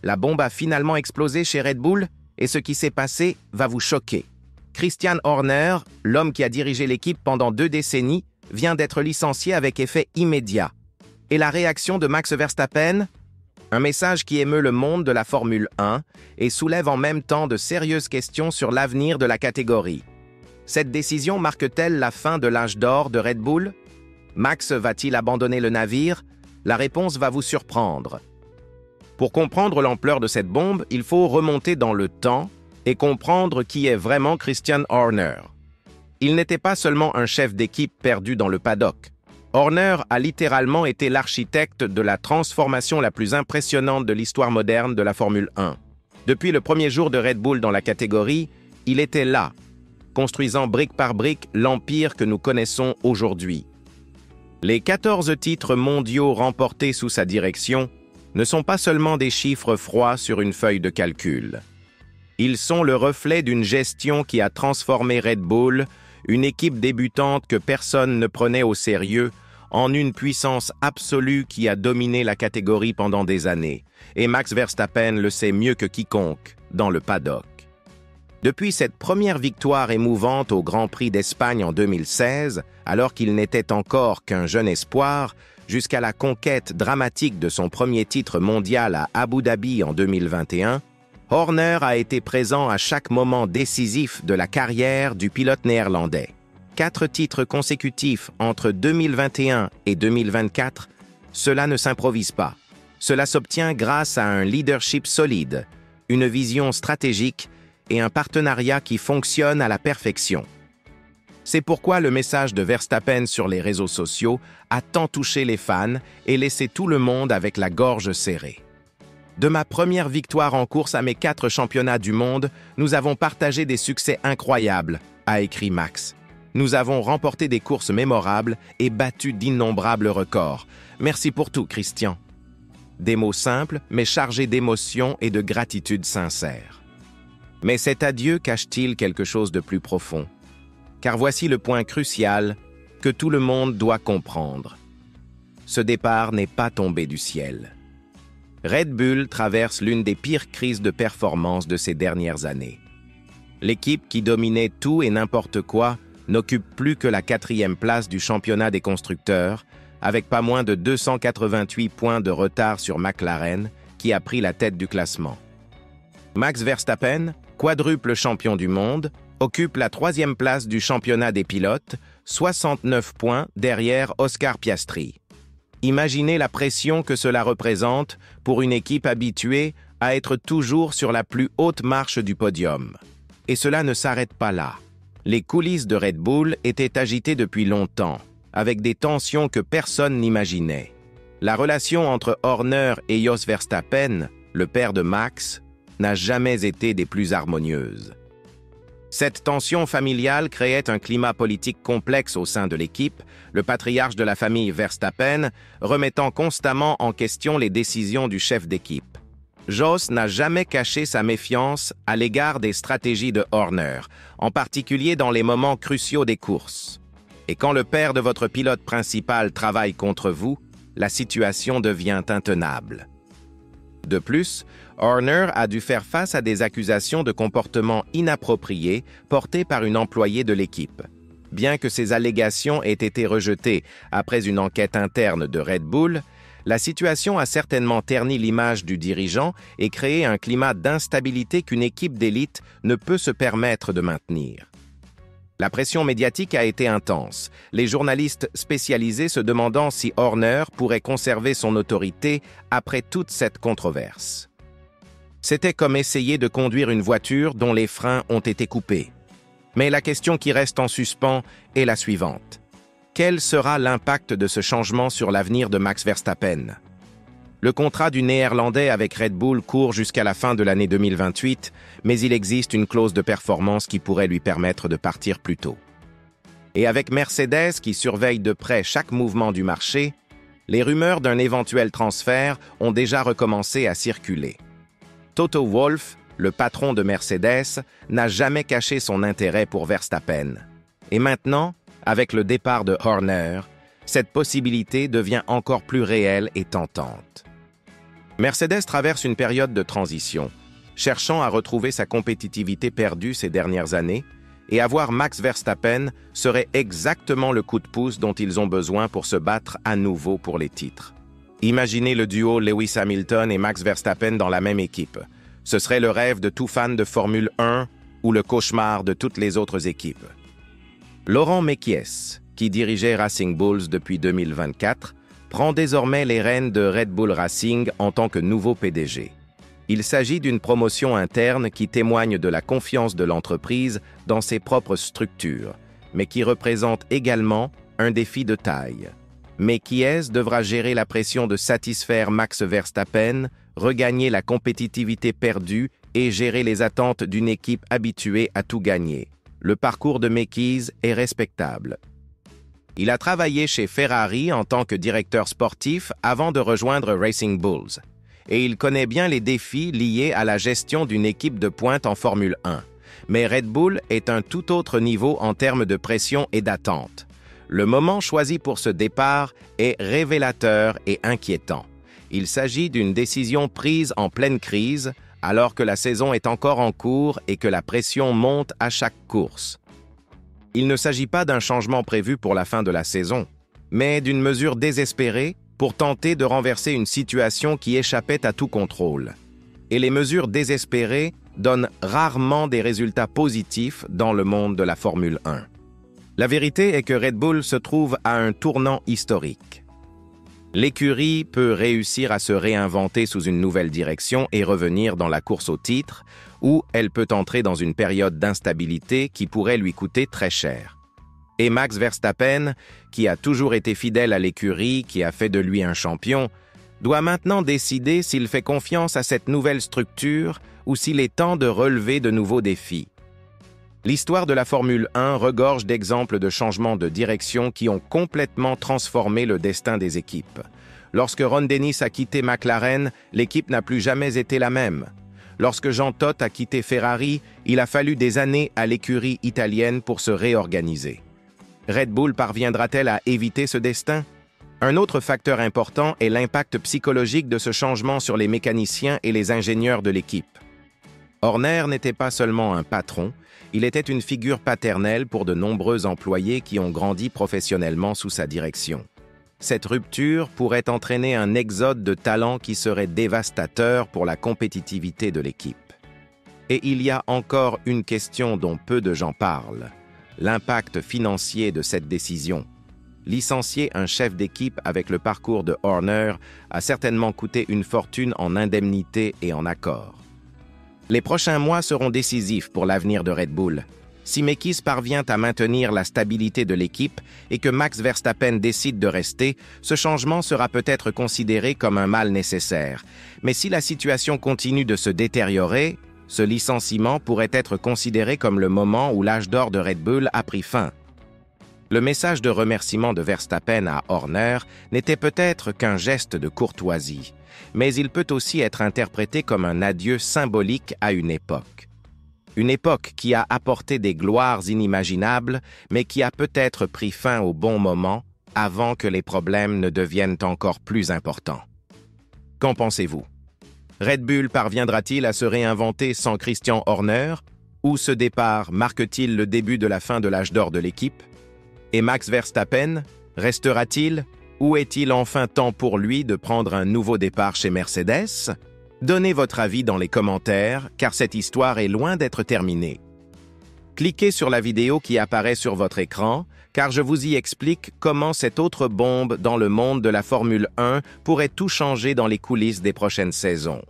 La bombe a finalement explosé chez Red Bull et ce qui s'est passé va vous choquer. Christian Horner, l'homme qui a dirigé l'équipe pendant 2 décennies, vient d'être licencié avec effet immédiat. Et la réaction de Max Verstappen? Un message qui émeut le monde de la Formule 1 et soulève en même temps de sérieuses questions sur l'avenir de la catégorie. Cette décision marque-t-elle la fin de l'âge d'or de Red Bull? Max va-t-il abandonner le navire? La réponse va vous surprendre. Pour comprendre l'ampleur de cette bombe, il faut remonter dans le temps et comprendre qui est vraiment Christian Horner. Il n'était pas seulement un chef d'équipe perdu dans le paddock. Horner a littéralement été l'architecte de la transformation la plus impressionnante de l'histoire moderne de la Formule 1. Depuis le premier jour de Red Bull dans la catégorie, il était là, construisant brique par brique l'empire que nous connaissons aujourd'hui. Les 14 titres mondiaux remportés sous sa direction ne sont pas seulement des chiffres froids sur une feuille de calcul. Ils sont le reflet d'une gestion qui a transformé Red Bull, une équipe débutante que personne ne prenait au sérieux, en une puissance absolue qui a dominé la catégorie pendant des années. Et Max Verstappen le sait mieux que quiconque dans le paddock. Depuis cette première victoire émouvante au Grand Prix d'Espagne en 2016, alors qu'il n'était encore qu'un jeune espoir, jusqu'à la conquête dramatique de son premier titre mondial à Abu Dhabi en 2021, Horner a été présent à chaque moment décisif de la carrière du pilote néerlandais. 4 titres consécutifs entre 2021 et 2024, cela ne s'improvise pas. Cela s'obtient grâce à un leadership solide, une vision stratégique et un partenariat qui fonctionne à la perfection. C'est pourquoi le message de Verstappen sur les réseaux sociaux a tant touché les fans et laissé tout le monde avec la gorge serrée. De ma première victoire en course à mes 4 championnats du monde, nous avons partagé des succès incroyables, a écrit Max. Nous avons remporté des courses mémorables et battu d'innombrables records. Merci pour tout, Christian. Des mots simples, mais chargés d'émotion et de gratitude sincère. Mais cet adieu cache-t-il quelque chose de plus profond? Car voici le point crucial que tout le monde doit comprendre. Ce départ n'est pas tombé du ciel. Red Bull traverse l'une des pires crises de performance de ces dernières années. L'équipe qui dominait tout et n'importe quoi n'occupe plus que la 4e place du championnat des constructeurs, avec pas moins de 288 points de retard sur McLaren, qui a pris la tête du classement. Max Verstappen, quadruple champion du monde, occupe la 3e place du championnat des pilotes, 69 points derrière Oscar Piastri. Imaginez la pression que cela représente pour une équipe habituée à être toujours sur la plus haute marche du podium. Et cela ne s'arrête pas là. Les coulisses de Red Bull étaient agitées depuis longtemps, avec des tensions que personne n'imaginait. La relation entre Horner et Jos Verstappen, le père de Max, n'a jamais été des plus harmonieuses. Cette tension familiale créait un climat politique complexe au sein de l'équipe, le patriarche de la famille Verstappen remettant constamment en question les décisions du chef d'équipe. Jos n'a jamais caché sa méfiance à l'égard des stratégies de Horner, en particulier dans les moments cruciaux des courses. Et quand le père de votre pilote principal travaille contre vous, la situation devient intenable. De plus, Horner a dû faire face à des accusations de comportement inapproprié portées par une employée de l'équipe. Bien que ces allégations aient été rejetées après une enquête interne de Red Bull, la situation a certainement terni l'image du dirigeant et créé un climat d'instabilité qu'une équipe d'élite ne peut se permettre de maintenir. La pression médiatique a été intense, les journalistes spécialisés se demandant si Horner pourrait conserver son autorité après toute cette controverse. C'était comme essayer de conduire une voiture dont les freins ont été coupés. Mais la question qui reste en suspens est la suivante. Quel sera l'impact de ce changement sur l'avenir de Max Verstappen? Le contrat du Néerlandais avec Red Bull court jusqu'à la fin de l'année 2028, mais il existe une clause de performance qui pourrait lui permettre de partir plus tôt. Et avec Mercedes qui surveille de près chaque mouvement du marché, les rumeurs d'un éventuel transfert ont déjà recommencé à circuler. Toto Wolff, le patron de Mercedes, n'a jamais caché son intérêt pour Verstappen. Et maintenant, avec le départ de Horner, cette possibilité devient encore plus réelle et tentante. Mercedes traverse une période de transition, cherchant à retrouver sa compétitivité perdue ces dernières années, et avoir Max Verstappen serait exactement le coup de pouce dont ils ont besoin pour se battre à nouveau pour les titres. Imaginez le duo Lewis Hamilton et Max Verstappen dans la même équipe. Ce serait le rêve de tout fan de Formule 1 ou le cauchemar de toutes les autres équipes. Laurent Mekies, qui dirigeait Racing Bulls depuis 2024, prend désormais les rênes de Red Bull Racing en tant que nouveau PDG. Il s'agit d'une promotion interne qui témoigne de la confiance de l'entreprise dans ses propres structures, mais qui représente également un défi de taille. Mekies devra gérer la pression de satisfaire Max Verstappen, regagner la compétitivité perdue et gérer les attentes d'une équipe habituée à tout gagner. Le parcours de Mekies est respectable. Il a travaillé chez Ferrari en tant que directeur sportif avant de rejoindre Racing Bulls. Et il connaît bien les défis liés à la gestion d'une équipe de pointe en Formule 1. Mais Red Bull est un tout autre niveau en termes de pression et d'attente. Le moment choisi pour ce départ est révélateur et inquiétant. Il s'agit d'une décision prise en pleine crise, alors que la saison est encore en cours et que la pression monte à chaque course. Il ne s'agit pas d'un changement prévu pour la fin de la saison, mais d'une mesure désespérée pour tenter de renverser une situation qui échappait à tout contrôle. Et les mesures désespérées donnent rarement des résultats positifs dans le monde de la Formule 1. La vérité est que Red Bull se trouve à un tournant historique. L'écurie peut réussir à se réinventer sous une nouvelle direction et revenir dans la course au titre, ou elle peut entrer dans une période d'instabilité qui pourrait lui coûter très cher. Et Max Verstappen, qui a toujours été fidèle à l'écurie, qui a fait de lui un champion, doit maintenant décider s'il fait confiance à cette nouvelle structure ou s'il est temps de relever de nouveaux défis. L'histoire de la Formule 1 regorge d'exemples de changements de direction qui ont complètement transformé le destin des équipes. Lorsque Ron Dennis a quitté McLaren, l'équipe n'a plus jamais été la même. Lorsque Jean Todt a quitté Ferrari, il a fallu des années à l'écurie italienne pour se réorganiser. Red Bull parviendra-t-elle à éviter ce destin? Un autre facteur important est l'impact psychologique de ce changement sur les mécaniciens et les ingénieurs de l'équipe. Horner n'était pas seulement un patron, il était une figure paternelle pour de nombreux employés qui ont grandi professionnellement sous sa direction. Cette rupture pourrait entraîner un exode de talents qui serait dévastateur pour la compétitivité de l'équipe. Et il y a encore une question dont peu de gens parlent. L'impact financier de cette décision. Licencier un chef d'équipe avec le parcours de Horner a certainement coûté une fortune en indemnités et en accords. Les prochains mois seront décisifs pour l'avenir de Red Bull. Si Mekies parvient à maintenir la stabilité de l'équipe et que Max Verstappen décide de rester, ce changement sera peut-être considéré comme un mal nécessaire. Mais si la situation continue de se détériorer, ce licenciement pourrait être considéré comme le moment où l'âge d'or de Red Bull a pris fin. Le message de remerciement de Verstappen à Horner n'était peut-être qu'un geste de courtoisie, mais il peut aussi être interprété comme un adieu symbolique à une époque. Une époque qui a apporté des gloires inimaginables, mais qui a peut-être pris fin au bon moment avant que les problèmes ne deviennent encore plus importants. Qu'en pensez-vous? Red Bull parviendra-t-il à se réinventer sans Christian Horner? Ou ce départ marque-t-il le début de la fin de l'âge d'or de l'équipe? Et Max Verstappen, restera-t-il? Ou est-il enfin temps pour lui de prendre un nouveau départ chez Mercedes? Donnez votre avis dans les commentaires, car cette histoire est loin d'être terminée. Cliquez sur la vidéo qui apparaît sur votre écran, car je vous y explique comment cette autre bombe dans le monde de la Formule 1 pourrait tout changer dans les coulisses des prochaines saisons.